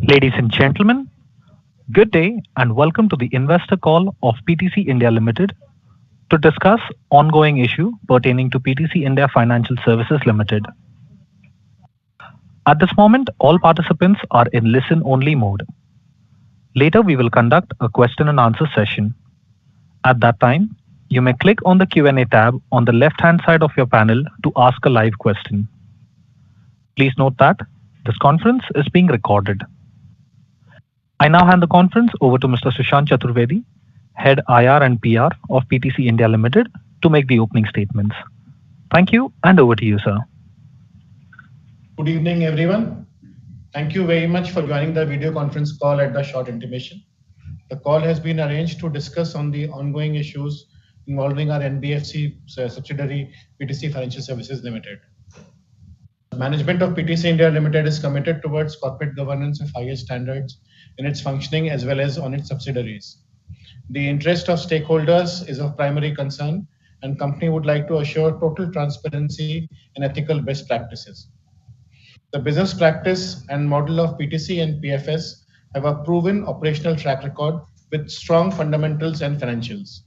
Ladies and gentlemen, good day and welcome to the investor call of PTC India Limited to discuss ongoing issue pertaining to PTC India Financial Services Limited. At this moment, all participants are in listen-only mode. Later, we will conduct a question and answer session. At that time, you may click on the Q&A tab on the left-hand side of your panel to ask a live question. Please note that this conference is being recorded. I now hand the conference over to Mr. Sushant Chaturvedi, Head IR and PR of PTC India Limited, to make the opening statements. Thank you, and over to you, sir. Good evening, everyone. Thank you very much for joining the video conference call at the short intimation. The call has been arranged to discuss on the ongoing issues involving our NBFC subsidiary, PTC Financial Services Limited. Management of PTC India Limited is committed towards corporate governance of highest standards in its functioning as well as on its subsidiaries. The interest of stakeholders is of primary concern, and company would like to assure total transparency and ethical best practices. The business practice and model of PTC and PFS have a proven operational track record with strong fundamentals and financials.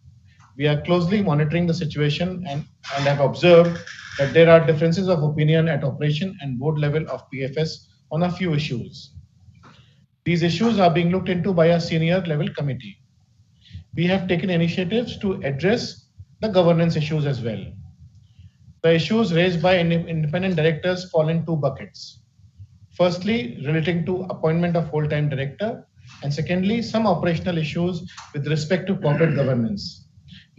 We are closely monitoring the situation and have observed that there are differences of opinion at operation and board level of PFS on a few issues. These issues are being looked into by a senior level committee. We have taken initiatives to address the governance issues as well. The issues raised by independent directors fall in two buckets. Firstly, relating to appointment of full-time director, and secondly, some operational issues with respect to corporate governance.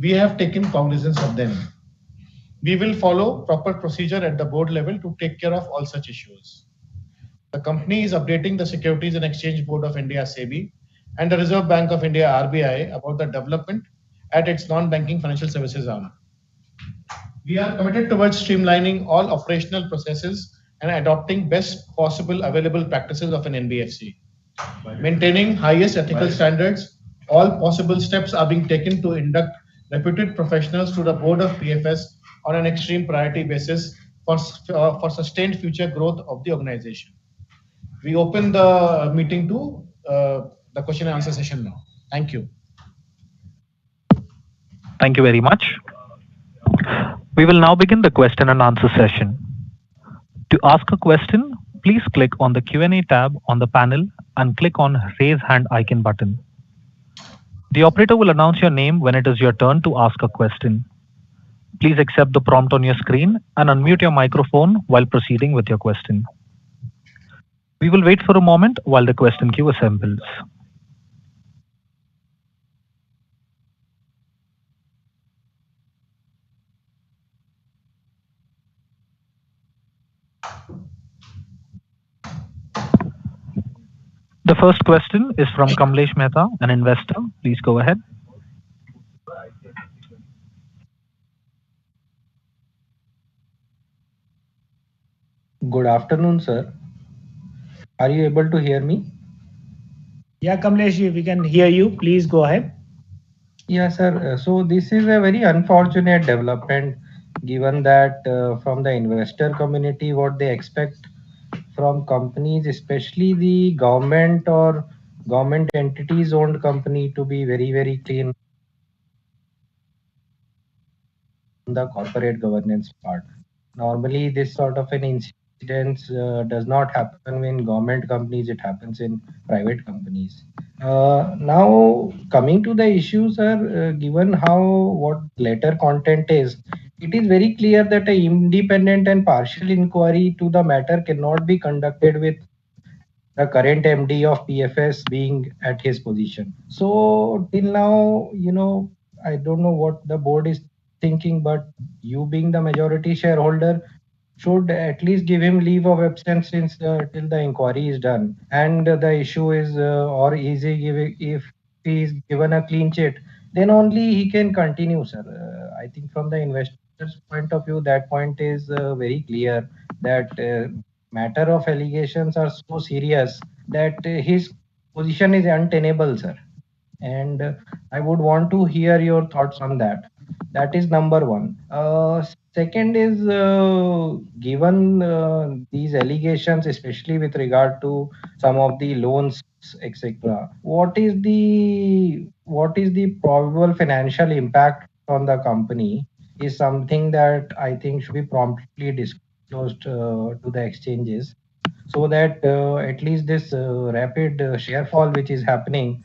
We have taken cognizance of them. We will follow proper procedure at the board level to take care of all such issues. The company is updating the Securities and Exchange Board of India (SEBI) and the Reserve Bank of India (RBI) about the development at its non-banking financial services arm. We are committed towards streamlining all operational processes and adopting best possible available practices of an NBFC. Maintaining highest ethical standards, all possible steps are being taken to induct reputed professionals to the board of PFS on an extreme priority basis for sustained future growth of the organization. We open the meeting to the question and answer session now. Thank you. Thank you very much. We will now begin the question and answer session. To ask a question, please click on the Q&A tab on the panel and click on Raise Hand icon button. The operator will announce your name when it is your turn to ask a question. Please accept the prompt on your screen and unmute your microphone while proceeding with your question. We will wait for a moment while the question queue assembles. The first question is from Kamlesh Mehta, an investor. Please go ahead. Good afternoon, sir. Are you able to hear me? Yeah, Kamlesh, we can hear you. Please go ahead. Yeah, sir. So this is a very unfortunate development, given that from the investor community, what they expect from companies, especially the government or government entities owned company, to be very, very clean on the corporate governance part. Normally, this sort of an incident does not happen in government companies, it happens in private companies. Now, coming to the issue, sir, given how what letter content is, it is very clear that an independent and partial inquiry to the matter cannot be conducted with the current MD of PFS being at his position. So till now, I don't know what the board is thinking, but you being the majority shareholder should at least give him leave of absence since till the inquiry is done. And the issue is, or easy if he is given a clean chit, then only he can continue, sir. I think from the investor's point of view, that point is very clear that matter of allegations are so serious that his position is untenable, sir. And I would want to hear your thoughts on that. That is number one. Second is given these allegations, especially with regard to some of the loans, etc. What is the probable financial impact on the company is something that I think should be promptly disclosed to the exchanges, so that at least this rapid share fall which is happening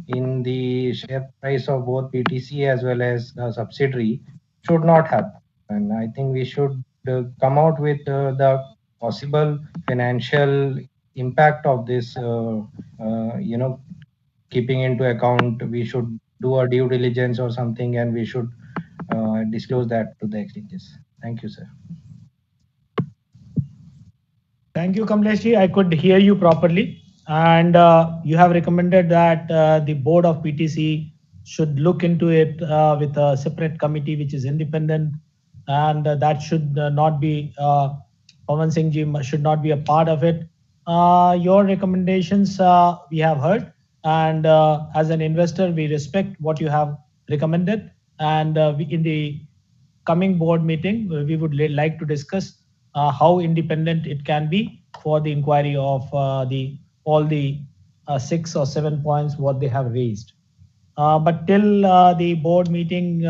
in the share price of both PTC as well as the subsidiary should not happen. And I think we should come out with the possible financial impact of this, keeping into account we should do a due diligence or something, and we should disclose that to the exchanges. Thank you, sir. Thank you, Kamleshi. I could hear you properly. And you have recommended that the board of PTC should look into it with a separate committee which is independent, and that should not be, Pawan Singh ji should not be a part of it. Your recommendations we have heard, and as an investor, we respect what you have recommended. And in the coming board meeting, we would like to discuss how independent it can be for the inquiry of the all the 6 or 7 points what they have raised. But till the board meeting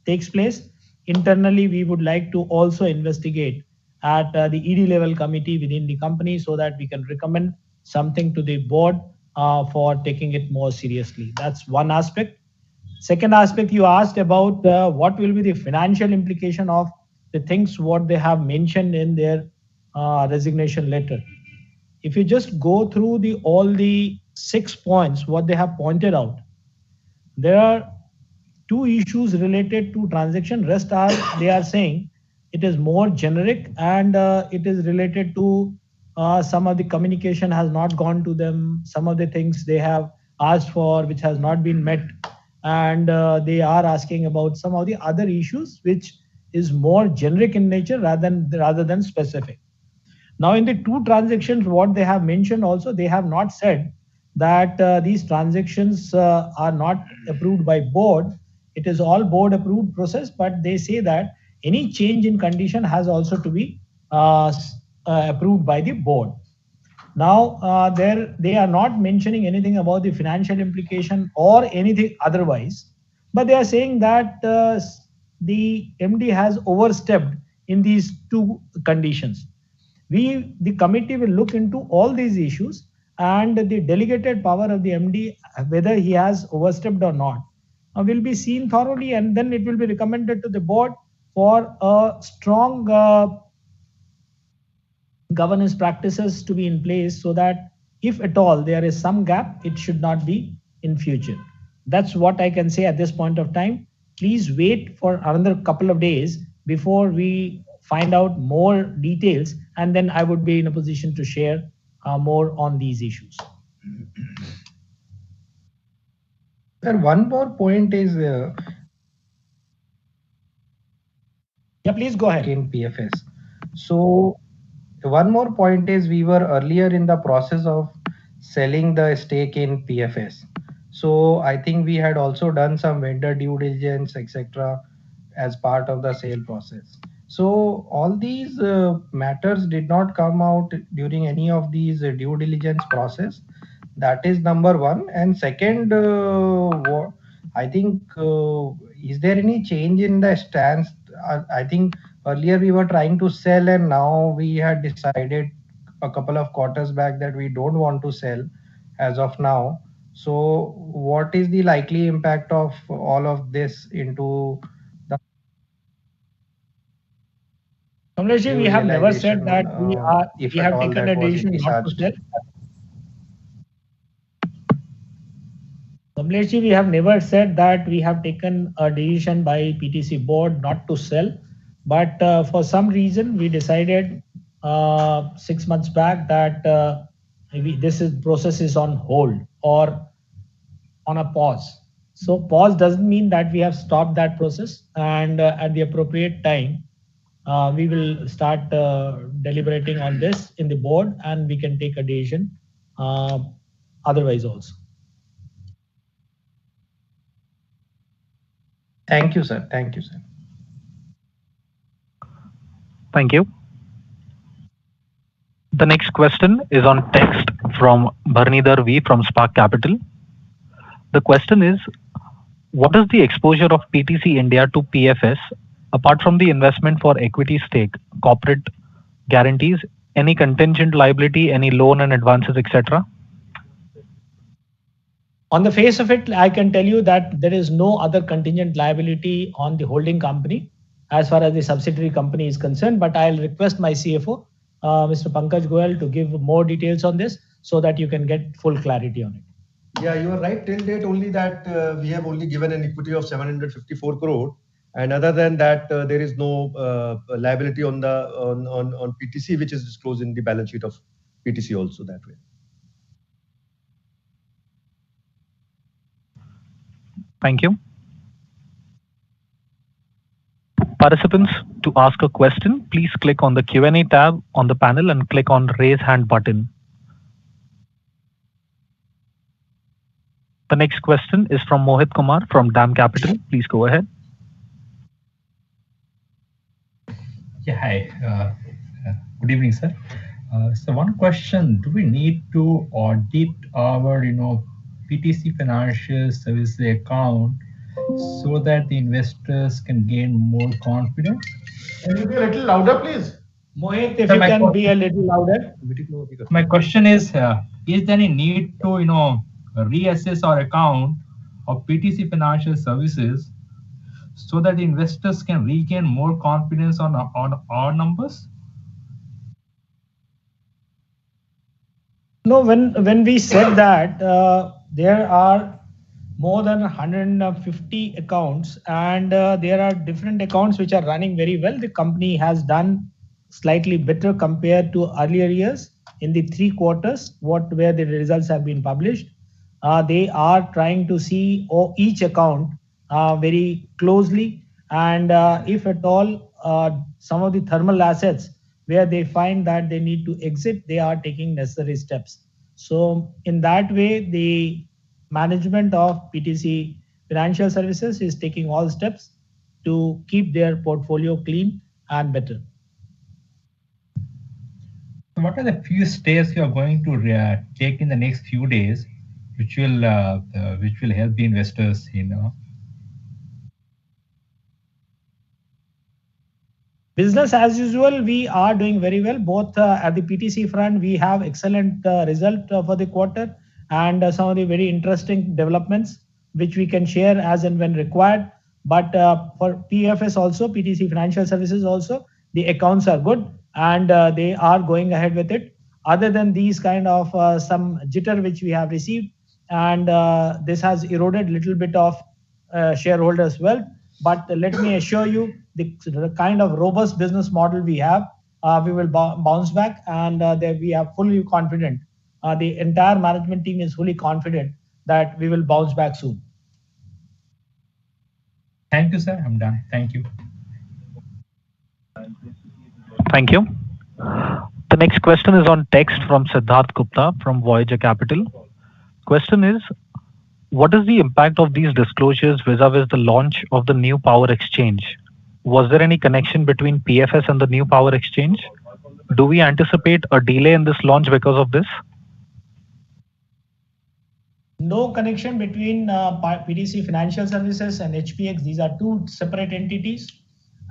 takes place, internally we would like to also investigate at the ED level committee within the company, so that we can recommend something to the board for taking it more seriously. That's one aspect. Second aspect, you asked about what will be the financial implication of the things what they have mentioned in their resignation letter. If you just go through the all the 6 points what they have pointed out, there are two issues related to transaction. Rest are they are saying it is more generic, and it is related to some of the communication has not gone to them, some of the things they have asked for which has not been met, and they are asking about some of the other issues which is more generic in nature rather than specific. Now, in the two transactions, what they have mentioned also, they have not said that these transactions are not approved by board. It is all board approved process, but they say that any change in condition has also to be approved by the board. Now, they are not mentioning anything about the financial implication or anything otherwise, but they are saying that the MD has overstepped in these two conditions. The committee will look into all these issues, and the delegated power of the MD, whether he has overstepped or not, will be seen thoroughly, and then it will be recommended to the board for a strong governance practices to be in place, so that if at all there is some gap, it should not be in future. That's what I can say at this point of time. Please wait for another couple of days before we find out more details, and then I would be in a position to share more on these issues. Sir, one more point is Yeah, please go ahead. in PFS. So one more point is we were earlier in the process of selling the stake in PFS. So I think we had also done some vendor due diligence, etc., as part of the sale process. So all these matters did not come out during any of these due diligence process. That is number one. And second, I think, is there any change in the stance? I think earlier we were trying to sell, and now we had decided a couple of quarters back that we don't want to sell as of now. So what is the likely impact of all of this into the Kamlesh, we have never said realization, that if we at have all taken a that was decision not to envisaged? sell. Kamlesh, we have never said that we have taken a decision by PTC board not to sell, but for some reason we decided 6 months back that this process is on hold or on a pause. So pause doesn't mean that we have stopped that process, and at the appropriate time, we will start deliberating on this in the board, and we can take a decision otherwise also. Thank you, sir. Thank you, sir. Thank you. The next question is on text from Bharnidhar V from Spark Capital. The question is, what is the exposure of PTC India to PFS apart from the investment for equity stake, corporate guarantees, any contingent liability, any loan and advances, etc.? On the face of it, I can tell you that there is no other contingent liability on the holding company as far as the subsidiary company is concerned, but I'll request my CFO, Mr. Pankaj Goyal, to give more details on this so that you can get full clarity on it. Yeah, you are right. Till date, only that we have only given an equity of 754 crore, and other than that, there is no liability on PTC, which is disclosed in the balance sheet of PTC also that way. Thank you. Participants, to ask a question, please click on the Q&A tab on the panel and click on Raise Hand button. The next question is from Mohit Kumar from DAM Capital. Please go ahead. Yeah, hi. Good evening, sir. So one question: do we need to audit our, PTC Financial Services account so that the investors can gain more confidence? Can you be a little louder, please? Mohit, if you can be a little louder. My question is there any need to, reassess our account of PTC Financial Services so that the investors can regain more confidence on our numbers? No, when we said that there are more than 150 accounts and there are different accounts which are running very well. The company has done slightly better compared to earlier years in the 3 quarters where the results have been published. They are trying to see each account very closely, and if at all some of the thermal assets where they find that they need to exit, they are taking necessary steps. So in that way, the management of PTC Financial Services is taking all steps to keep their portfolio clean and better. What are the few steps you are going to take in the next few days, which will help the investors, Business as usual, we are doing very well. Both at the PTC front, we have excellent result for the quarter and some of the very interesting developments which we can share as and when required. But for PFS also, PTC Financial Services also, the accounts are good and they are going ahead with it. Other than these kind of some jitter which we have received, and this has eroded little bit of shareholders' wealth. But let me assure you, the kind of robust business model we have, we will bounce back, and we are fully confident. The entire management team is fully confident that we will bounce back soon. Thank you, sir. I'm done. Thank you. Thank you. The next question is on text from Siddharth Gupta from Voyager Capital. Question is, what is the impact of these disclosures vis-a-vis the launch of the new power exchange? Was there any connection between PFS and the new power exchange? Do we anticipate a delay in this launch because of this? No connection between PTC Financial Services and HPX. These are two separate entities.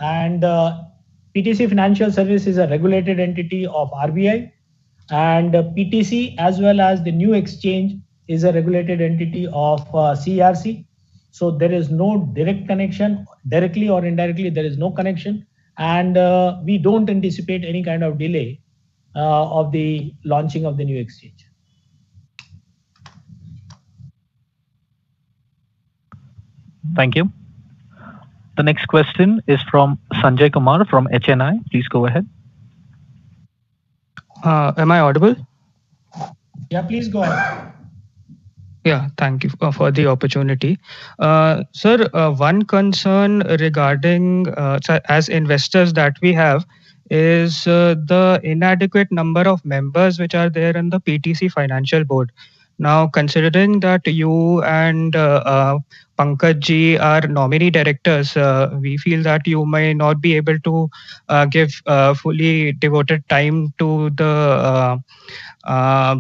And PTC Financial Services is a regulated entity of RBI. And PTC, as well as the new exchange, is a regulated entity of CRC. So there is no direct connection, directly or indirectly, there is no connection. And we don't anticipate any kind of delay of the launching of the new exchange. Thank you. The next question is from Sanjay Kumar from HNI. Please go ahead. Am I audible? Yeah, please go ahead. Yeah, thank you for the opportunity. Sir, one concern regarding as investors that we have is the inadequate number of members which are there in the PTC Financial Board. Now, considering that you and Pankaj ji are nominee directors, we feel that you may not be able to give fully devoted time to the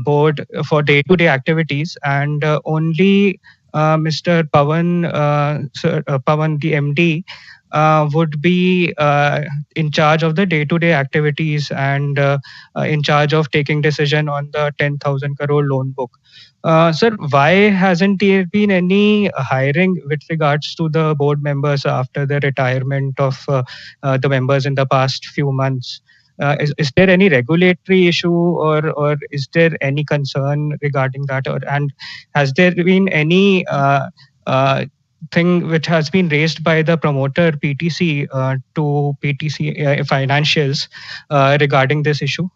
board for day-to-day activities, and only Mr. Pawan, Pawan, the MD, would be in charge of the day-to-day activities and in charge of taking decision on the 10,000 crore loan book. Sir, why hasn't there been any hiring with regards to the board members after the retirement of the members in the past few months? Is there any regulatory issue, or is there any concern regarding that? And has there been any thing which has been raised by the promoter PTC to PTC Financials regarding this issue?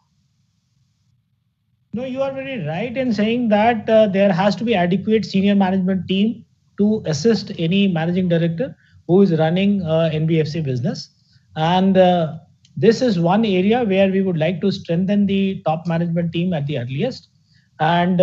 No, you are very right in saying that there has to be adequate senior management team to assist any managing director who is running NBFC business. And this is one area where we would like to strengthen the top management team at the earliest. And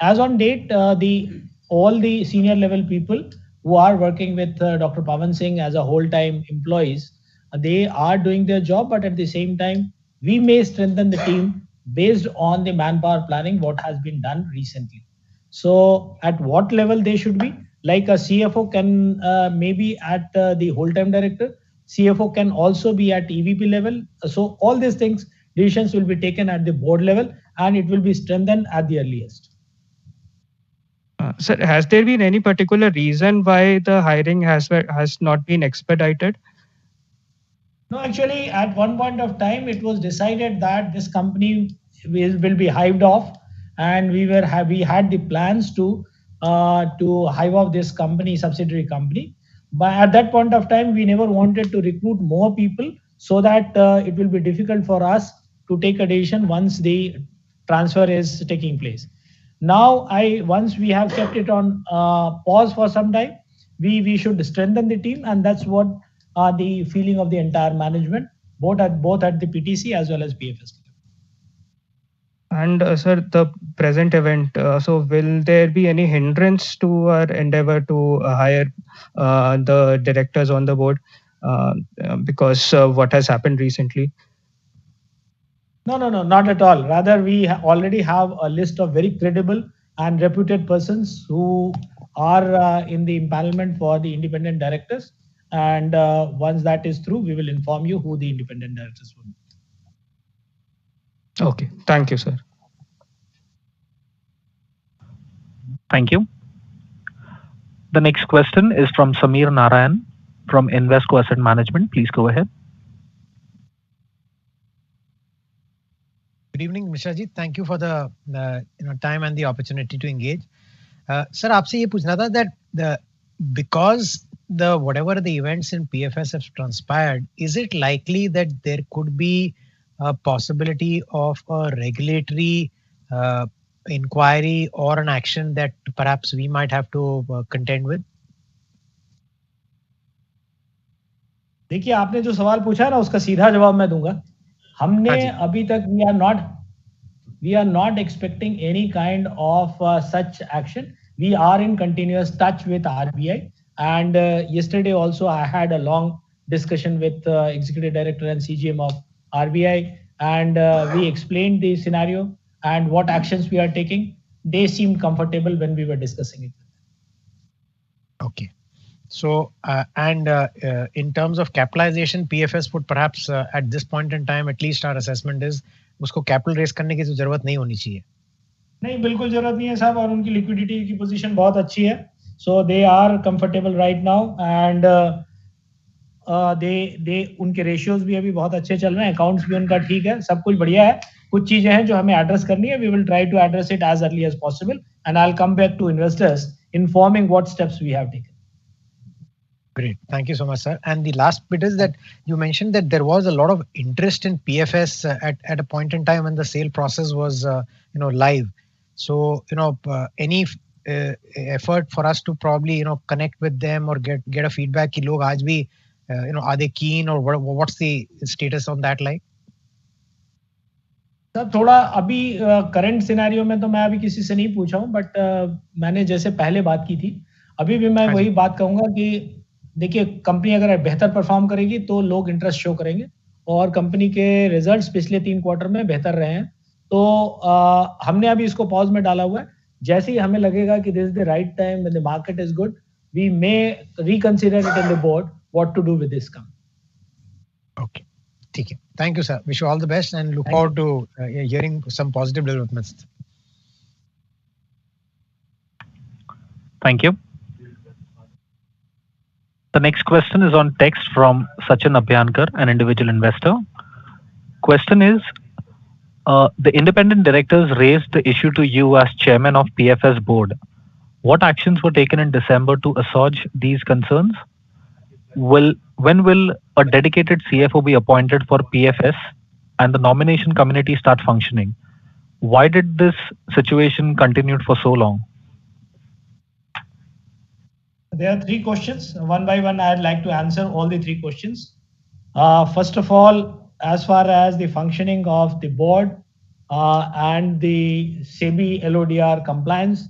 as on date, the all the senior level people who are working with Dr. Pavan Singh as a whole-time employees, they are doing their job, but at the same time, we may strengthen the team based on the manpower planning what has been done recently. So at what level they should be? Like a CFO can maybe at the whole-time director. CFO can also be at EVP level. So all these things, decisions will be taken at the board level, and it will be strengthened at the earliest. Sir, has there been any particular reason why the hiring has not been expedited? No, actually, at one point of time, it was decided that this company will be hived off, and we had the plans to hive off this company, subsidiary company. But at that point of time, we never wanted to recruit more people so that it will be difficult for us to take a decision once the transfer is taking place. Now, once we have kept it on pause for some time, we should strengthen the team, and that's what the feeling of the entire management, both at the PTC as well as PFS. And sir, the present event, so will there be any hindrance to our endeavor to hire the directors on the board because what has happened recently? No, not at all. Rather, we already have a list of very credible and reputed persons who are in the empanelment for the independent directors. And once that is through, we will inform you who the independent directors will be. Okay, thank you, sir. Thank you. The next question is from Samir Narayan from Invesco Asset Management. Please go ahead. Good evening, Mishra ji. Thank you for the time and the opportunity to engage. Sir, आपसे ये पूछना था that because whatever the events in PFS have transpired, is it likely that there could be a possibility of a regulatory inquiry or an action that perhaps we might have to contend with? देखिए, आपने जो सवाल पूछा है ना, उसका सीधा जवाब मैं दूंगा. हमने अभी तक we are not expecting any kind of such action. We are in continuous touch with RBI, and yesterday also I had a long discussion with executive director and CGM of RBI, and we explained the scenario and what actions we are taking. They seemed comfortable when we were discussing it. Okay. So, in terms of capitalization, PFS would perhaps at this point in time, at least our assessment is, उसको capital race करने की जरूरत नहीं होनी चाहिए. नहीं, बिल्कुल जरूरत नहीं है साहब, और उनकी लिक्विडिटी की पोजीशन बहुत अच्छी है. So they are comfortable right now, and उनके रेशियोज भी अभी बहुत अच्छे चल रहे हैं, अकाउंट्स भी उनका ठीक है, सब कुछ बढ़िया है. कुछ चीजें हैं जो हमें एड्रेस करनी है. We will try to address it as early as possible, and I'll come back to investors informing what steps we have taken. Great. Thank you so much, sir. And the last bit is that you mentioned that there was a lot of interest in PFS at a point in time when the sale process was, live. So, any effort for us to probably, connect with them or get a feedback, कि लोग आज भी, are they keen, or what's the status on that like? Sir थोड़ा अभी current scenario में तो मैं अभी किसी से नहीं पूछा हूँ, बट मैंने जैसे पहले बात की थी, अभी भी मैं हाँ जी। वही बात कहूँगा कि देखिए, कंपनी अगर बेहतर परफॉर्म करेगी तो लोग इंटरेस्ट शो करेंगे, और कंपनी के रिजल्ट्स पिछले 3 क्वार्टर में बेहतर रहे हैं। तो हमने अभी इसको पॉज में डाला हुआ है। जैसे ही हमें लगेगा कि this is the right time when the market is good, we may reconsider it in the board what to do with this company. Okay. ठीक है. Thank you, sir. Wish you all the best and look forward to hearing some positive developments. Thank you. The next question is on text from Sachin Abhyankar, an individual investor. Question is, the independent directors raised the issue to you as chairman of PFS board. What actions were taken in December to assuage these concerns? When will a dedicated CFO be appointed for PFS and the nomination committee start functioning? Why did this situation continue for so long? There are 3 questions. One by one, I'd like to answer all the 3 questions. First of all, as far as the functioning of the board and the SEBI LODR compliance,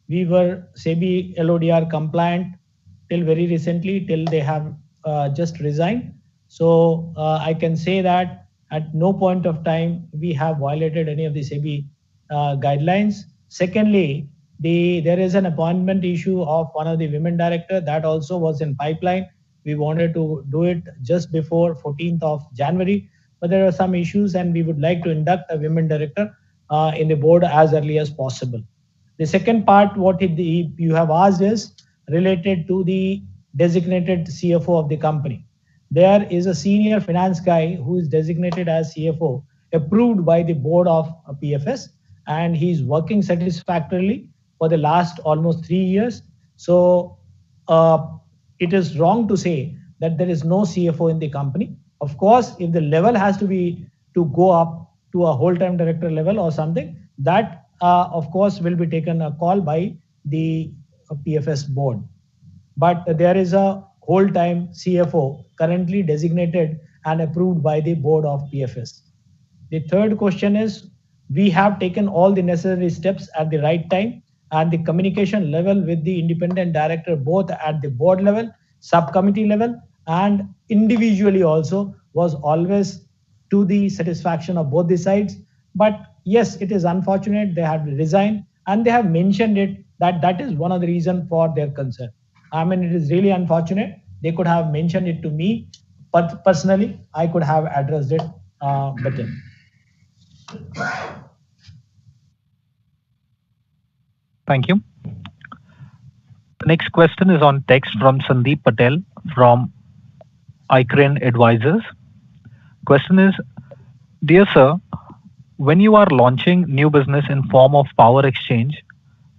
we were SEBI LODR compliant till very recently, till they have just resigned. So I can say that at no point of time we have violated any of the SEBI guidelines. Secondly, there is an appointment issue of one of the women director that also was in pipeline. We wanted to do it just before 14th of January, but there are some issues and we would like to induct a women director in the board as early as possible. The second part, what you have asked is related to the designated CFO of the company. There is a senior finance guy who is designated as CFO, approved by the board of PFS, and he is working satisfactorily for the last almost 3 years. So it is wrong to say that there is no CFO in the company. Of course, if the level has to be to go up to a whole-time director level or something, that of course will be taken a call by the PFS board. But there is a whole-time CFO currently designated and approved by the board of PFS. The third question is, we have taken all the necessary steps at the right time, and the communication level with the independent director, both at the board level, subcommittee level, and individually also, was always to the satisfaction of both the sides. But yes, it is unfortunate they have resigned, and they have mentioned it that is one of the reasons for their concern. I mean, it is really unfortunate. They could have mentioned it to me, but personally, I could have addressed it better. Thank you. The next question is on text from Sandeep Patel from iCrane Advisors. Question is, dear sir, when you are launching new business in form of power exchange,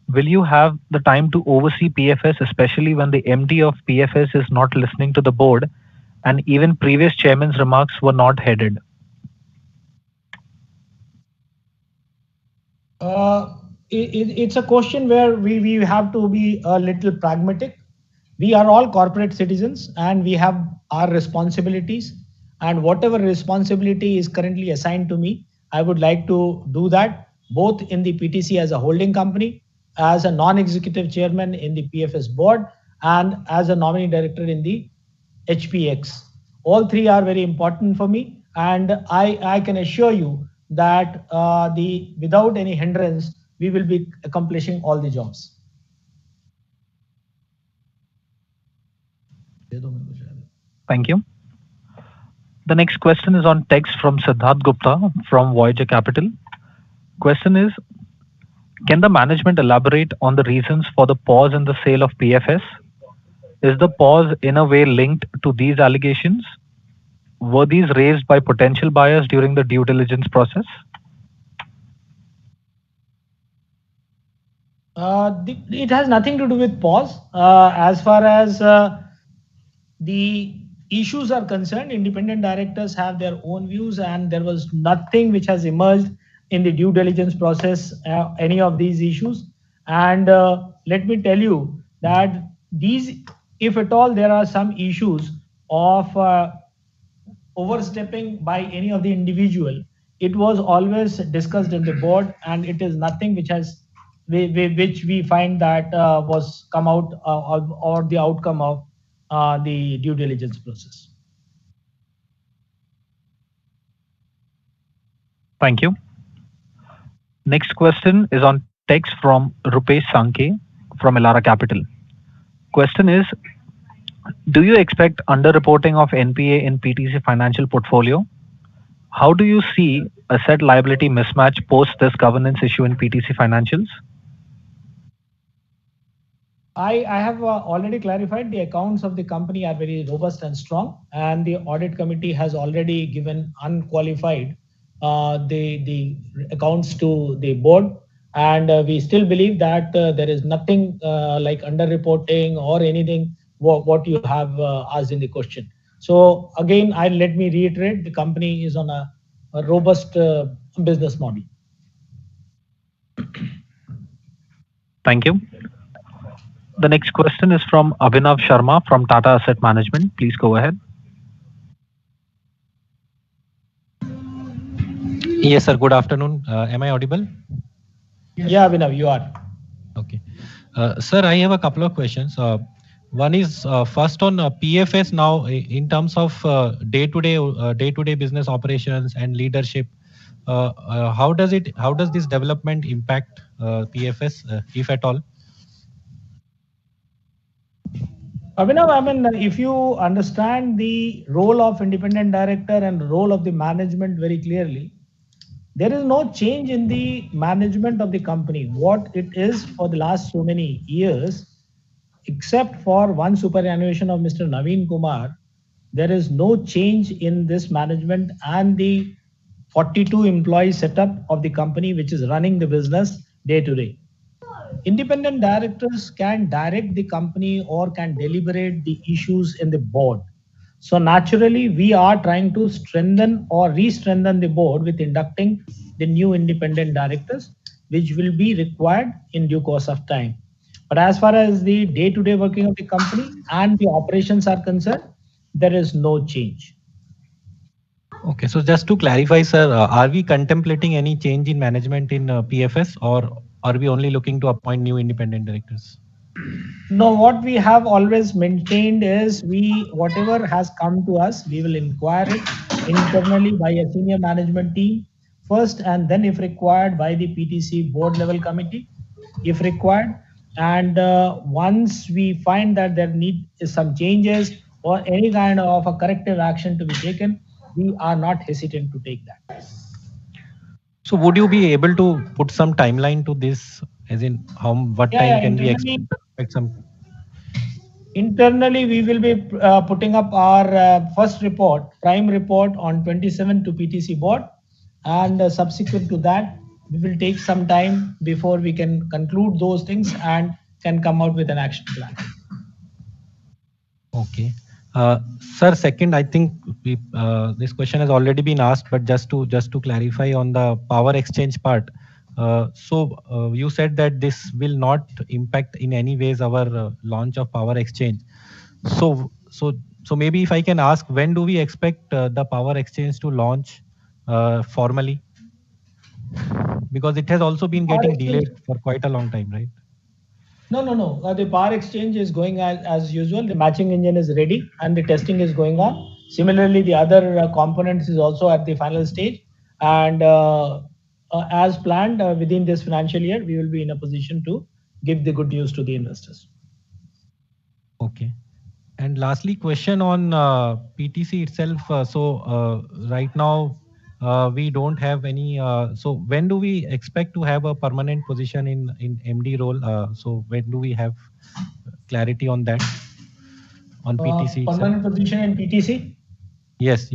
will you have the time to oversee PFS, especially when the MD of PFS is not listening to the board and even previous chairman's remarks were not headed? It's a question where we have to be a little pragmatic. We are all corporate citizens and we have our responsibilities. And whatever responsibility is currently assigned to me, I would like to do that both in the PTC as a holding company, as a non-executive chairman in the PFS board, and as a nominee director in the HPX. All three are very important for me, and I can assure you that without any hindrance, we will be accomplishing all the jobs. Thank you. The next question is on text from Siddharth Gupta from Voyager Capital. Question is, can the management elaborate on the reasons for the pause in the sale of PFS? Is the pause in a way linked to these allegations? Were these raised by potential buyers during the due diligence process? It has nothing to do with pause. As far as the issues are concerned, independent directors have their own views, and there was nothing which has emerged in the due diligence process, any of these issues. And let me tell you that these, if at all, there are some issues of overstepping by any of the individual it was always discussed in the board, and it is nothing which has which we find that was come out or the outcome of the due diligence process. Thank you. Next question is on text from Rupesh Sankhe from Elara Capital. Question is, do you expect underreporting of NPA in PTC financial portfolio? How do you see asset liability mismatch post this governance issue in PTC financials? I have already clarified the accounts of the company are very robust and strong, and the audit committee has already given unqualified the accounts to the board, and we still believe that there is nothing like underreporting or anything what you have asked in the question. So again, let me reiterate: the company is on a robust business model. Thank you. The next question is from Abhinav Sharma from Tata Asset Management. Please go ahead. Yes, sir. Good afternoon. Am I audible? Yeah, Abhinav, you are. Okay. Sir, I have a couple of questions. One is first on PFS now in terms of day-to-day business operations and leadership. How does this development impact PFS, if at all? Abhinav, I mean, if you understand the role of independent director and role of the management very clearly, there is no change in the management of the company. What it is for the last so many years, except for one superannuation of Mr. Naveen Kumar, there is no change in this management and the 42 employee setup of the company, which is running the business day to day. Independent directors can direct the company or can deliberate the issues in the board. So naturally, we are trying to strengthen or re-strengthen the board with inducting the new independent directors, which will be required in due course of time. But as far as the day-to-day working of the company and the operations are concerned, there is no change. Okay, so just to clarify, sir, are we contemplating any change in management in PFS, or are we only looking to appoint new independent directors? No, what we have always maintained is whatever has come to us, we will inquire it internally by a senior management team first, and then if required by the PTC board level committee, if required. And once we find that there need some changes or any kind of a corrective action to be taken, we are not hesitant to take that. So would you be able to put some timeline to this, as in what time can we expect some? Internally, we will be putting up our first report, prime report on 27 to PTC board, and subsequent to that, we will take some time before we can conclude those things and can come out with an action plan. Okay. Sir, second, I think this question has already been asked, but just to clarify on the power exchange part. So you said that this will not impact in any ways our launch of power exchange. So maybe if I can ask, when do we expect the power exchange to launch formally? Because it has also been getting delayed for quite a long time, right? No. The power exchange is going as usual. The matching engine is ready and the testing is going on. Similarly, the other components is also at the final stage. And as planned within this financial year, we will be in a position to give the good news to the investors. Okay. And lastly, question on PTC itself. So right now, we don't have any. So when do we expect to have a permanent position in MD role? So when do we have clarity on that? On PTC permanent itself? position in PTC? Yes.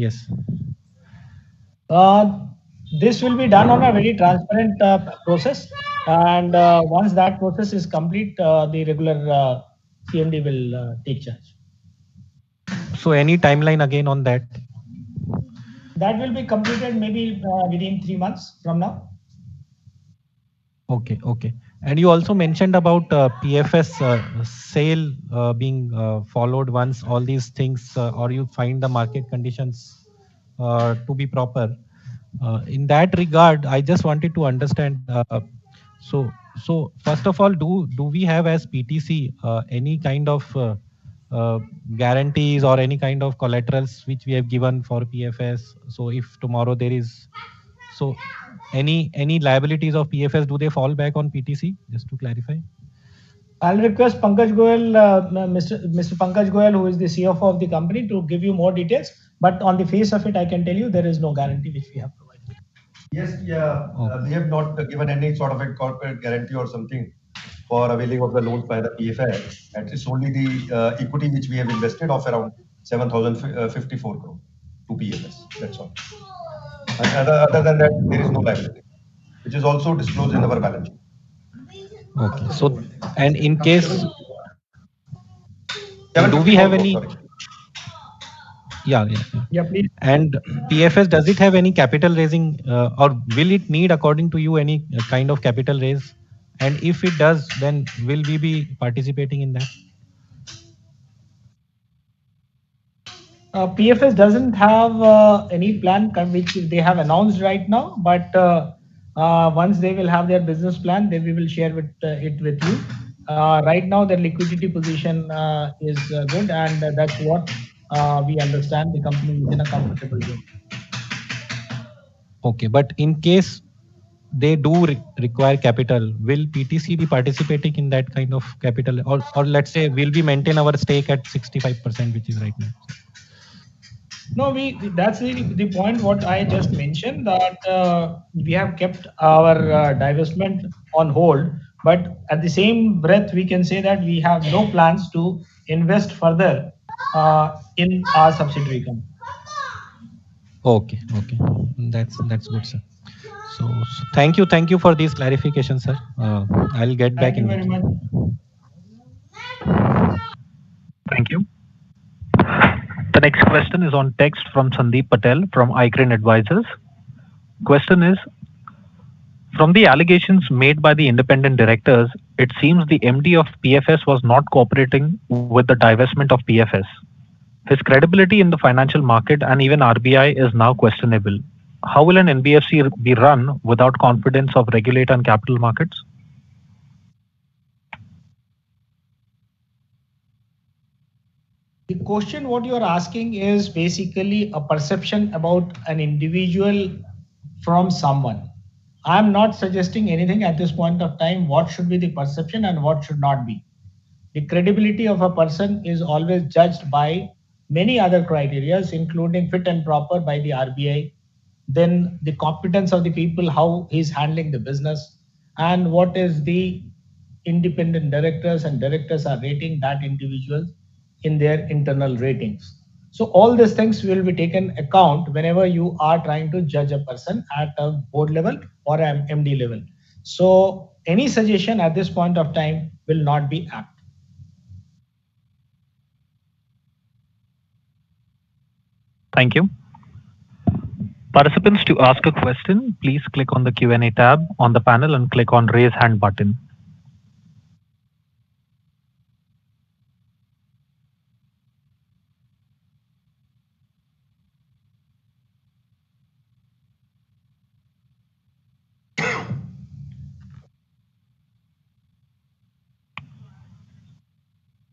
This will be done on a very transparent process, and once that process is complete, the regular CMD will take charge. So any timeline again on that? That will be completed maybe within 3 months from now. Okay. And you also mentioned about PFS sale being followed once all these things, or you find the market conditions to be proper. In that regard, I just wanted to understand. So first of all, do we have as PTC any kind of uh, guarantees or any kind of collaterals which we have given for PFS? So if tomorrow there is so any liabilities of PFS, do they fall back on PTC? Just to clarify. I'll request Pankaj Goyal, Mr. Pankaj Goyal, who is the CFO of the company, to give you more details. But on the face of it, I can tell you there is no guarantee which we have provided. Yes, yeah, we have not given any sort of a corporate guarantee or something for availing of the loans by the PFS. It's only the equity which we have invested of around 7,054 crore to PFS. That's all. And other than that, there is no liability, which is also disclosed in our balance sheet. Okay. So and in case, do we have 754 any? crore, sorry. Yeah. Yeah, please. And PFS, does it have any capital raising or will it need, according to you, any kind of capital raise? And if it does, then will we be participating in that? PFS doesn't have any plan which they have announced right now, but once they will have their business plan, then we will share it with you. Right now, their liquidity position is good, and that's what we understand the company is in a comfortable zone. Okay, but in case they do require capital, will PTC be participating in that kind of capital, or let's say will we maintain our stake at 65%, which is right now? No, that's the point what I just mentioned, that we have kept our divestment on hold, but at the same breath we can say that we have no plans to invest further in our subsidiary company. Okay, that's good, sir. So thank you for these clarifications, sir. I'll get back Thank you in the very much. queue. Thank you. The next question is on text from Sandeep Patel from iCrane Advisors. Question is, from the allegations made by the independent directors, it seems the MD of PFS was not cooperating with the divestment of PFS. His credibility in the financial market and even RBI is now questionable. How will an NBFC be run without confidence of regulator and capital markets? The question what you are asking is basically a perception about an individual from someone. I'm not suggesting anything at this point of time what should be the perception and what should not be. The credibility of a person is always judged by many other criteria, including fit and proper by the RBI, then the competence of the people, how he's handling the business, and what is the independent directors and directors are rating that individual in their internal ratings. So all these things will be taken account whenever you are trying to judge a person at a board level or an MD level. So any suggestion at this point of time will not be apt. Thank you. Participants, to ask a question, please click on the Q&A tab on the panel and click on Raise Hand button.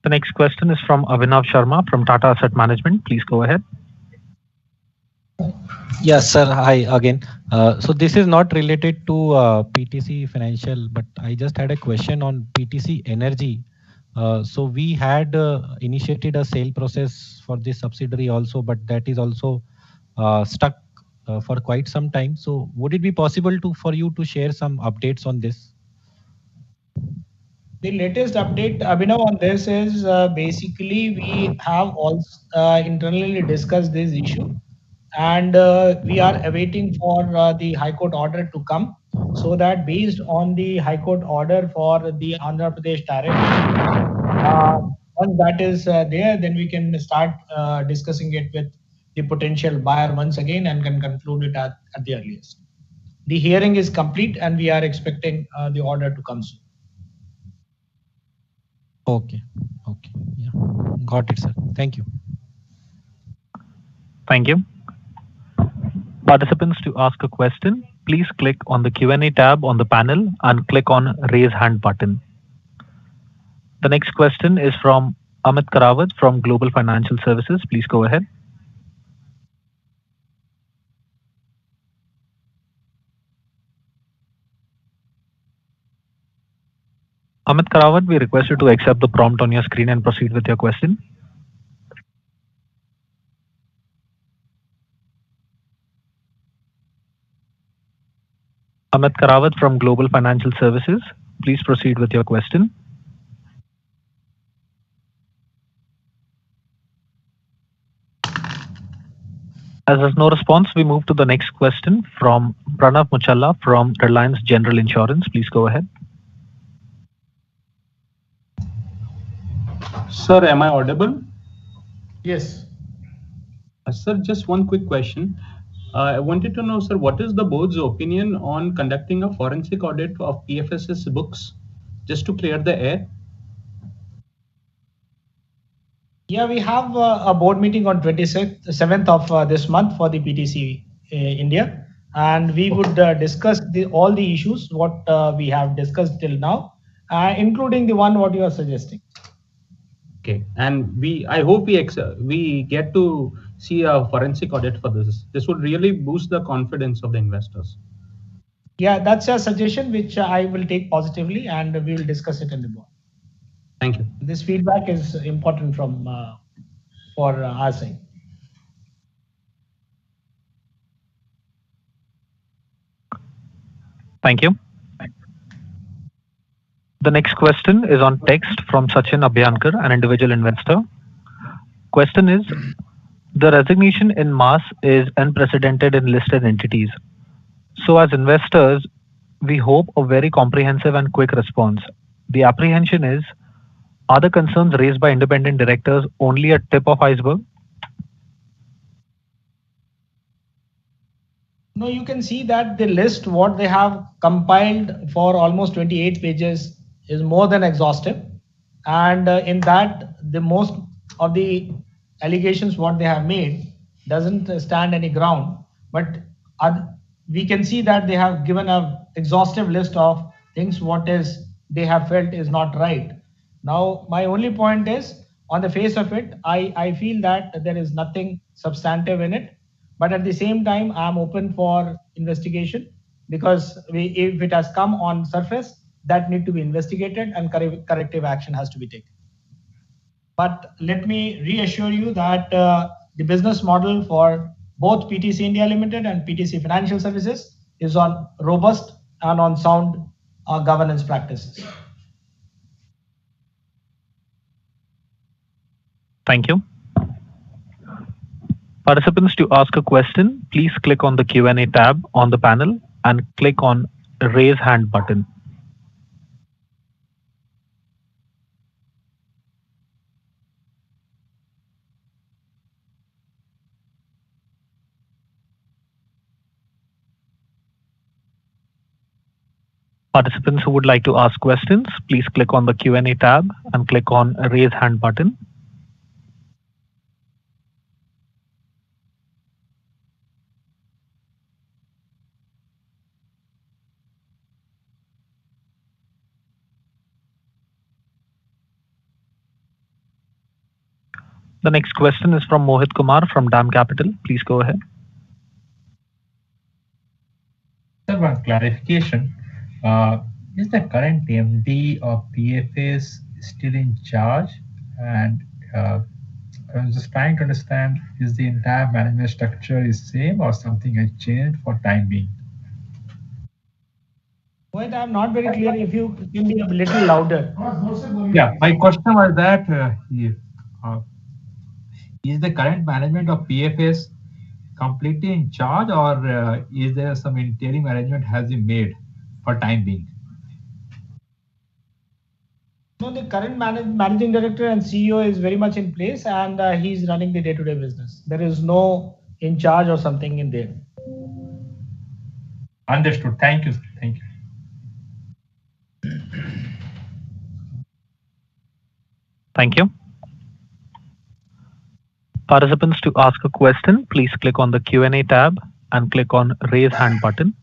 The next question is from Abhinav Sharma from Tata Asset Management. Please go ahead. Yes, sir. Hi again. So this is not related to PTC Financial, but I just had a question on PTC Energy. So we had initiated a sale process for this subsidiary also, but that is also stuck for quite some time. So would it be possible for you to share some updates on this? The latest update, Abhinav, on this is basically we have also internally discussed this issue, and we are awaiting for the High Court order to come, so that based on the High Court order for the Andhra Pradesh tariff, once that is there, then we can start discussing it with the potential buyer once again and can conclude it at the earliest. The hearing is complete and we are expecting the order to come soon. Okay. Yeah. Got it, sir. Thank you. Thank you. Participants, to ask a question, please click on the Q&A tab on the panel and click on Raise Hand button. The next question is from Amit Karawat from Global Financial Services. Please go ahead. Amit Karawat, we request you to accept the prompt on your screen and proceed with your question. Amit Karawat from Global Financial Services, please proceed with your question. As there's no response, we move to the next question from Pranav Muchalla from Reliance General Insurance. Please go ahead. Sir, am I audible? Yes. Sir, just one quick question. I wanted to know, sir, what is the board's opinion on conducting a forensic audit of PFS's books, just to clear the air? Yeah, we have a board meeting on 27th of this month for the PTC India, and we would discuss all the issues what we have discussed till now, including the one what you are suggesting. Okay, and I hope we get to see a forensic audit for this. This would really boost the confidence of the investors. Yeah, that's a suggestion which I will take positively, and we will discuss it in the board. Thank you. This feedback is important from for our side. Thank you. The next question is on text from Sachin Abhyankar, an individual investor. Question is, the resignation in mass is unprecedented in listed entities. So as investors, we hope a very comprehensive and quick response. The apprehension is, are the concerns raised by independent directors only a tip of iceberg? No, you can see that the list what they have compiled for almost 28 pages is more than exhaustive, and in that the most of the allegations what they have made doesn't stand any ground, but we can see that they have given a exhaustive list of things what is they have felt is not right. Now my only point is, on the face of it, I feel that there is nothing substantive in it, but at the same time I'm open for investigation, because if it has come on surface, that need to be investigated and corrective action has to be taken. But let me reassure you that the business model for both PTC India Limited and PTC Financial Services is on robust and on sound governance practices. Thank you. Participants, to ask a question, please click on the Q&A tab on the panel and click on Raise Hand button. Participants who would like to ask questions, please click on the Q&A tab and click on Raise Hand button. The next question is from Mohit Kumar from DAM Capital. Please go ahead. Sir, one clarification. Is the current MD of PFS still in charge? And I'm just trying to understand, is the entire management structure is same or something has changed for time being? Mohit, I'm not very clear. If you can be a little louder. Yeah, my question was that is the current management of PFS completely in charge, or is there some interim arrangement has been made for time being? No, the current managing director and CEO is very much in place, and he's running the day-to-day business. There is no in charge or something in there. Understood. Thank you. Thank you. Thank you. Participants, to ask a question, please click on the Q&A tab and click on Raise Hand button.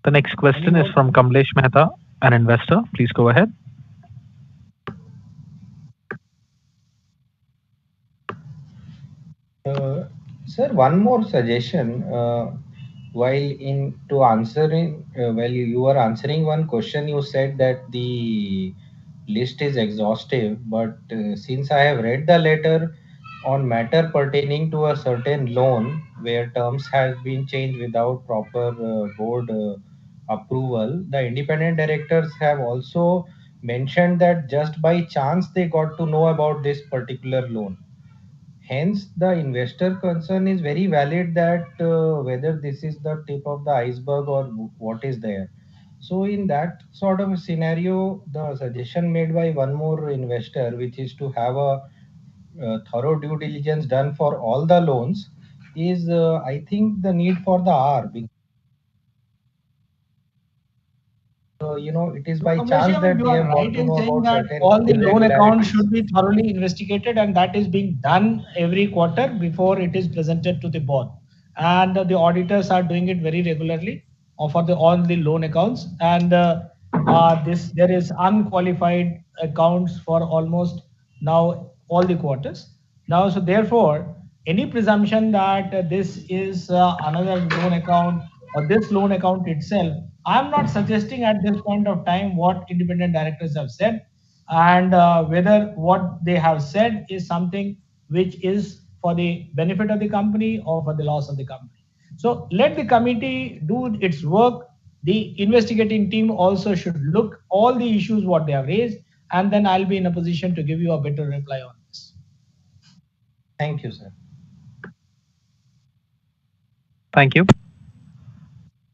The next question is from Kamlesh Mehta, an investor. Please go ahead. Sir, one more suggestion. While you were answering one question, you said that the list is exhaustive. But since I have read the letter on matter pertaining to a certain loan where terms have been changed without proper board approval, the independent directors have also mentioned that just by chance they got to know about this particular loan. Hence, the investor concern is very valid that whether this is the tip of the iceberg or what is there. So, in that sort of a scenario, the suggestion made by one more investor, which is to have a thorough due diligence done for all the loans, is I think the need for the hour. It is by chance that You they are have got right to in know saying about that certain all the loan accounts irregularities. should be thoroughly investigated, and that is being done every quarter before it is presented to the board. And the auditors are doing it very regularly for all the loan accounts. And this there is unqualified accounts for almost now all the quarters. Now, so therefore, any presumption that this is another loan account or this loan account itself, I'm not suggesting at this point of time what independent directors have said, and whether what they have said is something which is for the benefit of the company or for the loss of the company. So let the committee do its work. The investigating team also should look all the issues what they have raised, and then I'll be in a position to give you a better reply on this. Thank you, sir. Thank you.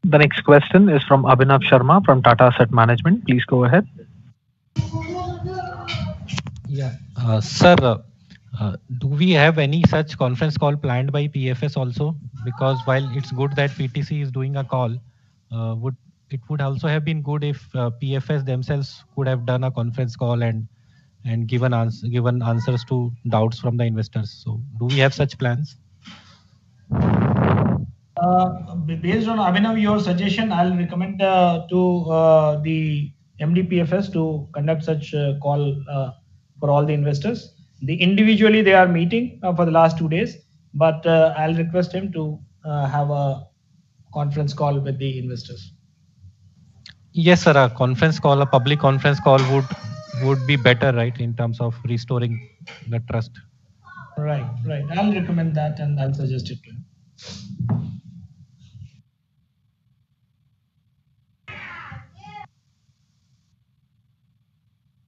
The next question is from Abhinav Sharma from Tata Asset Management. Please go ahead. Yeah, sir, do we have any such conference call planned by PFS also? Because while it's good that PTC is doing a call, would also have been good if PFS themselves could have done a conference call and given answers to doubts from the investors. So, do we have such plans? Based on Abhinav, your suggestion, I'll recommend to the MDPFS to conduct such call for all the investors. Individually, they are meeting for the last 2 days, but I'll request him to have a conference call with the investors. Yes, sir. A conference call, a public conference call would be better, right, in terms of restoring the trust. Right. I'll recommend that and I'll suggest it to him.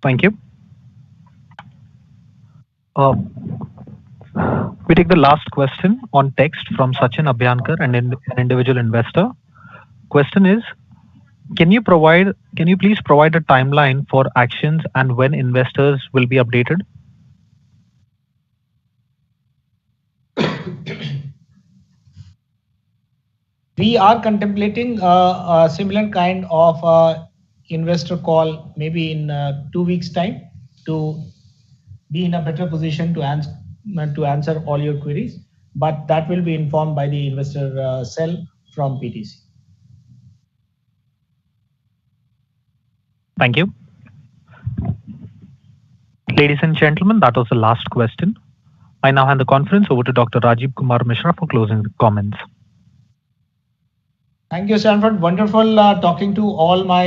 Thank you. We take the last question on text from Sachin Abhyankar, an individual investor. Question is, can you please provide a timeline for actions and when investors will be updated? We are contemplating a similar kind of investor call maybe in 2 weeks' time to be in a better position to answer all your queries. But that will be informed by the investor cell from PTC. Thank you. Ladies and gentlemen, that was the last question. I now hand the conference over to Dr. Rajiv Kumar Mishra for closing comments. Thank you, Sanford. Wonderful talking to all my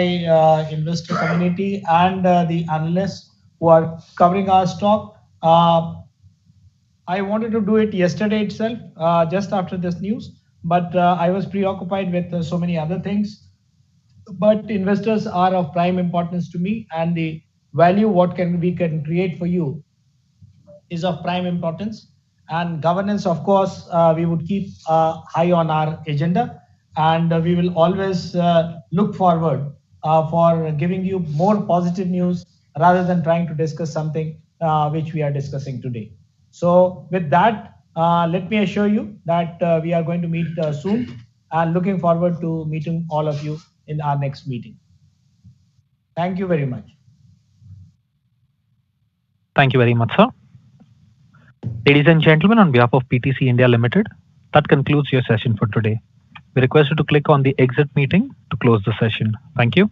investor community and the analysts who are covering our stock. I wanted to do it yesterday itself, just after this news, but I was preoccupied with so many other things. But investors are of prime importance to me, and the value we can create for you is of prime importance. And governance, of course, we would keep high on our agenda, and we will always look forward for giving you more positive news rather than trying to discuss something which we are discussing today. So with that, let me assure you that we are going to meet soon. and looking forward to meeting all of you in our next meeting. Thank you very much. Thank you very much, sir. Ladies and gentlemen, on behalf of PTC India Limited, that concludes your session for today. We request you to click on the exit meeting to close the session. Thank you.